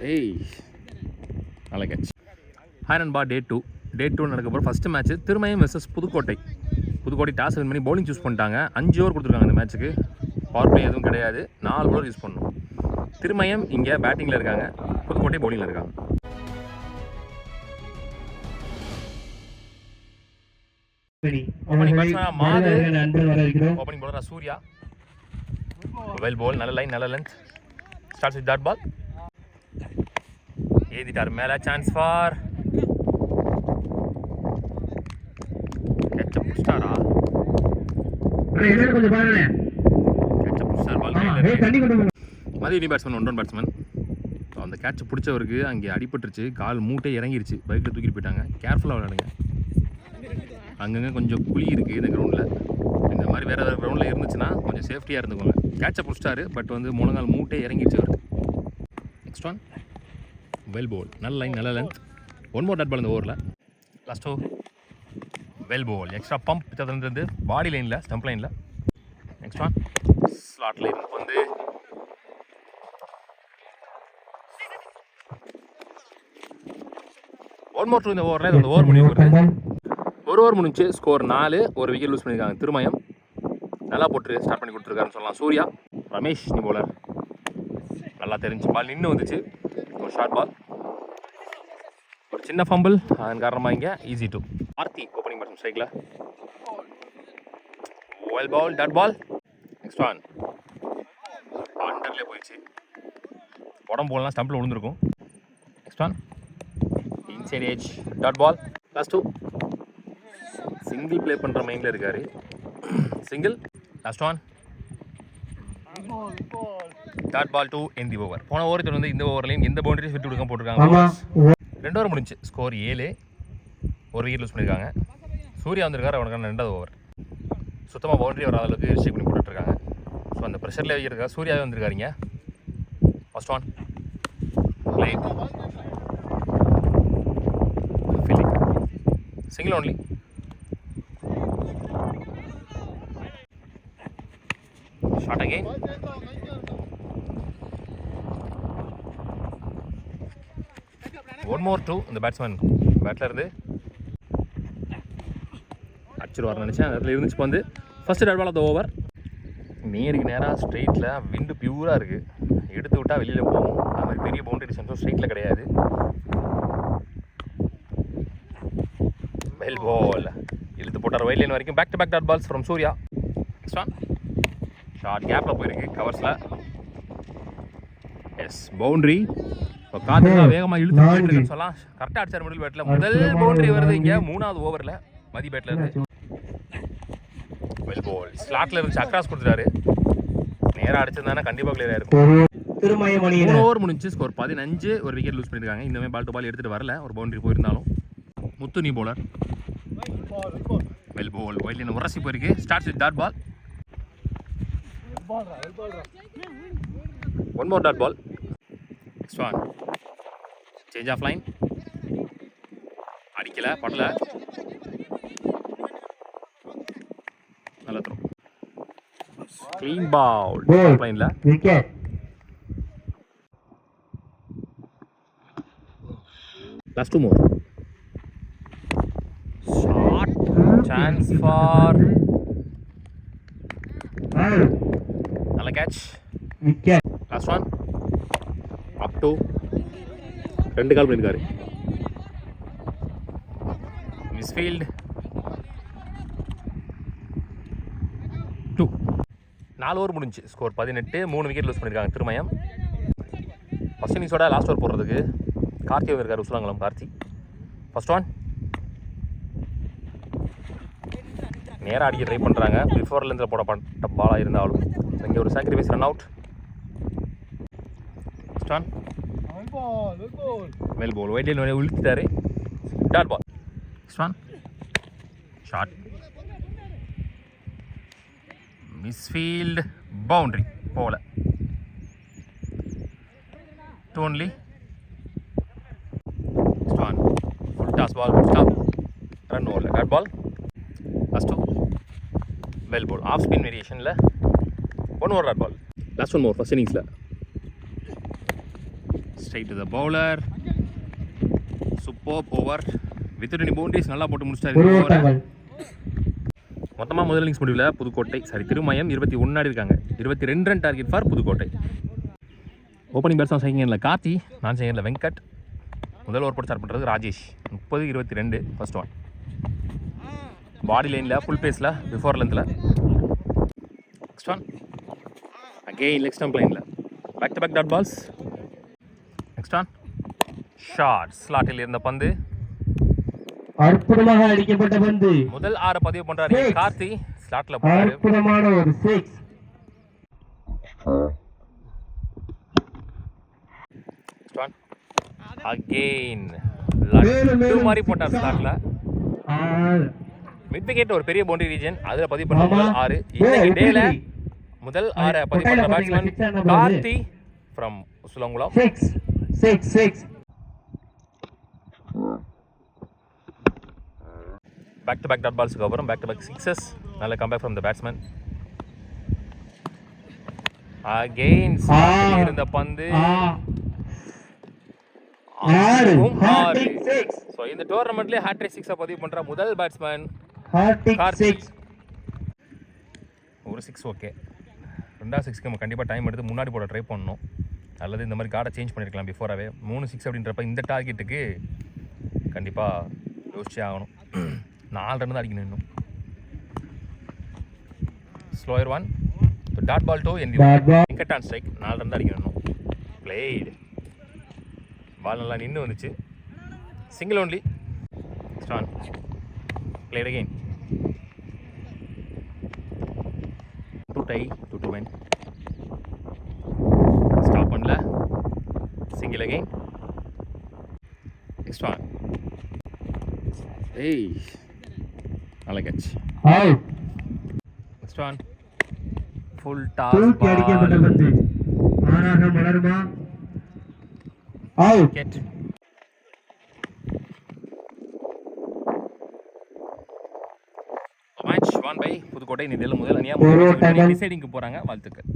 ஏய் நல்ல catch. Hi நண்பா, டே 2 நடக்கப்போ first match Thirumayam versus Pudukkottai toss win பண்ணி பவுலிங் சூஸ் பண்ணிட்டாங்க. 5 ஓவர் கொடுத்துருக்காங்க இந்த மேட்ச்சுக்கு. பவர் பிளே எதுவும் கிடையாது, 4 ஓவர் யூஸ் பண்ணணும். திருமயம் இங்கே பேட்டிங்கில் இருக்காங்க, புதுக்கோட்டை பவுலிங்கில் இருக்காங்க. Opening bowler Surya. Well ball, நல்ல லைன், நல்ல length. Starts with dot ball. ஏதிட்டார் மேலே, சான்ஸ் ஃபார் கேட்சப் புஷ்டாரா. கேட்சப் புஷ்டார் பால் மதிய பேட்ஸ்மேன், 1 பேட்ஸ்மேன். அந்த கேட்சை பிடிச்சவருக்கு அங்கே அடிபட்டுருச்சு, கால் மூட்டை இறங்கிருச்சு, பைக்கில் தூக்கிட்டு போயிட்டாங்க. கேர்ஃபுல்லாக விளையாடுங்க, அங்கங்கே கொஞ்சம் குழி இருக்குது இந்த கிரவுண்டில். இந்த மாதிரி வேறு ஏதாவது கிரவுண்டில் இருந்துச்சுன்னா கொஞ்சம் சேஃப்டியாக இருந்துக்கோங்க. கேட்சை பிடிச்சிட்டாரு, பட் வந்து முழங்கால் மூட்டை இறங்கிடுச்சு அவருக்கு. நெக்ஸ்ட் ஒன் வெல் பால், நல்ல லைன், நல்ல லென்த். 1 more டாட் பால் இந்த ஓவரில். லாஸ்ட்டோ வெல் பால், எக்ஸ்ட்ரா பம்ப் இருந்து பாடி லைனில், ஸ்டம்ப் லைனில். நெக்ஸ்ட் ஒன் ஸ்லாட்டில் இருந்து வந்து ஒன் மோர் 2 இந்த ஓவரில். இந்த ஓவர் முடிவு வருது. 1 ஓவர் முடிஞ்சு, ஸ்கோர் 4, ஒரு விக்கெட் லூஸ் பண்ணியிருக்காங்க. திருமயம் நல்லா போட்டு ஸ்டார்ட் பண்ணி கொடுத்துருக்காருன்னு சொல்லலாம். சூர்யா, ரமேஷ் நீ போலர் நல்லா தெரிஞ்சு பால் நின்று வந்துச்சு. ஒரு ஷார்ட் பால், ஒரு சின்ன ஃபம்பிள், அதன் காரணமாக இங்கே ஈஸி 2. ஆர்த்தி ஓப்பனிங் பேட்ஸ்மேன் ஸ்ட்ரைக்கில். Well ball, dot ball. Next one அண்டர்லேயே போயிடுச்சு, உடம்பு போல்லாம் ஸ்டம்பில் விழுந்துருக்கும். Next one inside edge, dot ball. Last 2 single play பண்ணுற மைண்டில் இருக்கார். Single. Last one dot ball 2 in the over. போன ஓவர் வந்து இந்த ஓவர்லையும் எந்த பவுண்டரிஸ் விட்டு கொடுக்க போட்டிருக்காங்க. 2 ஓவர் முடிஞ்சு, ஸ்கோர் 7, ஒரு விக்கெட் லூஸ் பண்ணியிருக்காங்க. சூர்யா வந்திருக்காரு, அவனுக்கான 2வது ஓவர். சுத்தமாக பவுண்டரி வர அளவுக்கு ரிஸ்ட்ரிக் பண்ணி போட்டுருக்காங்க. ஸோ அந்த ப்ரெஷரில் வைக்கிறதுக்காக சூர்யாவே வந்திருக்காருங்க. First one light fielding, single only. Shot again. One more 2 இந்த பேட்ஸ்மேன் பேட்டில் இருந்து அடிச்சிருவார் நினச்சேன். அதில் இருந்துச்சு வந்து first dot ball of the over. நேருக்கு நேராக ஸ்ட்ரெயிட்டில் விண்டு பியூராக இருக்குது, எடுத்து விட்டால் வெளியில் போகும். அது மாதிரி பெரிய பவுண்டரி டிஸ்டன்ஸும் ஸ்ட்ரெயிட்டில் கிடையாது. வெல் பால், இழுத்து போட்டார் வைட் லைன் வரைக்கும். Back to back dot balls from Surya. Next one short கேப்பில் போயிருக்கு கவர்ஸில். S boundary. இப்போ காற்றுலாம் வேகமாக இழுத்து போயிட்டு சொல்லலாம். கரெக்டாக அடிச்சார் மிடில் பேட்டில். முதல் பவுண்டரி வருது இங்கே 3வது ஓவரில் மதி பேட்டில் இருந்து. வெல் பால், ஸ்லாட்டில் இருந்துச்சு, அக்ராஸ் கொடுத்துட்டாரு. நேராக அடிச்சிருந்தானே கண்டிப்பாக கிளியராக இருக்கும். 3 ஓவர் முடிஞ்சு, ஸ்கோர் 15, ஒரு விக்கெட் லூஸ் பண்ணியிருக்காங்க. இந்த மாதிரி பால் டு பால் எடுத்துகிட்டு வரல, ஒரு பவுண்டரி போயிருந்தாலும். முத்து நீ bowler. Well ball, wide line உரசி போயிருக்கு. Starts with dot ball. 1 more dot ball. Next one change of line, அடிக்கல படல, நல்ல த்ரோ, க்ளீன் பால் லைன்ல. Last 2 more shot, chance for நல்ல catch. Last one up to 2 call பண்ணியிருக்காரு. Misfield 2. 4 over முடிஞ்சு, score 18, 3 wicket loose பண்ணியிருக்காங்க Thirumayam. First இன்னிங்ஸோட last over போடுறதுக்கு கார்த்தி வந்திருக்காரு, உசுலாங்கலம் கார்த்தி. ஃபர்ஸ்ட் ஒன் நேராக அடிக்க ட்ரை பண்ணுறாங்க. பிஃபோர் லென்ஸில் போடப்பட்ட பாலாக இருந்தாலும் இங்கே ஒரு sacrifice run out. First one well ball, wide line உழுத்திட்டாரு. Dot ball. Next one short, misfield, boundary போகல. 2 only. Next one full toss ball, full stop, run over, dot ball. Last 2 well ball, off spin வேரியேஷனில் 1 more dot ball. Last 1 more first இன்னிங்ஸில். Straight to the bowler. Super over with 20 boundaries நல்லா போட்டு முடிச்சிட்டாரு. மொத்தமாக முதல் innings முடிவில் புதுக்கோட்டை திருமயம் 21 ஆடி இருக்காங்க. 22 run target for Pudukkottai. Opening batsman செகண்டில் கார்த்தி, நான் செகண்டில் வெங்கட். முதல் ஓவர் போட்டு ஸ்டார்ட் பண்ணுறது ராஜேஷ். 30-22 first one. பாடி லைனில் ஃபுல் பேஸில் பிஃபோர் லென்த்தில். Next one again leg stump லைனில் back to back dot balls. Next one short ஸ்லாட்டில் இருந்த பந்து அற்புதமாக அடிக்கப்பட்ட பந்து. முதல் 6 பதிவு பண்றாரு கார்த்தி. ஸ்லாட்ல போறாரு. அற்புதமான ஒரு 6. ஸ்டார்ட் அகைன் லட்டு மாதிரி போட்டார் ஸ்லாட்ல. மிட் விக்கெட் ஒரு பெரிய பவுண்டரி ரீஜன், அதுல பதிவு பண்ண முதல் 6. இன்னைக்கு டேல முதல் 6 பதிவு பண்ண batsman Karthi from Sulangulam. 6. Back to back dot பால்ஸ்க்கு அப்புறம் பேக் டு பேக் சிக்ஸஸ். நல்ல comeback from the batsman. Again இருந்த பந்து 6. ஸோ இந்த டோர்னமெண்ட்லேயே ஹேட்ரிக் 6 பதிவு பண்ற முதல் பேட்ஸ்மேன் கார்த்திக். ஒரு 6 ஓகே. 2வது 6க்கு நம்ம கண்டிப்பாக டைம் எடுத்து முன்னாடி போட ட்ரை பண்ணணும். அல்லது இந்த மாதிரி கார்டை சேஞ்ச் பண்ணியிருக்கலாம் பிஃபோராகவே. 3 6 அப்படின்றப்ப இந்த டார்கெட்டுக்கு கண்டிப்பாக யோசிச்சே ஆகணும். 4 ரன் தான் அடிக்கணும் இன்னும். Slower 1 dot ball 2 Venkat on strike. 4 run தான் அடிக்கணும் இன்னும். பிளேடு பால் நல்லா நின்று வந்துச்சு. Single only. ஸ்டான் played again. 2 tie 2 win. Stop பண்ணல. Single again. Next one. ஏய் நல்ல catch. Next one full toss அடிக்கப்பட்ட பந்து. ஆறாக மலருமா? Out. Wicket. Match 1 by Pudukkottai. இந்த முதல் அணியா டிசைடிங்க்கு போறாங்க. வாழ்த்துக்கள்.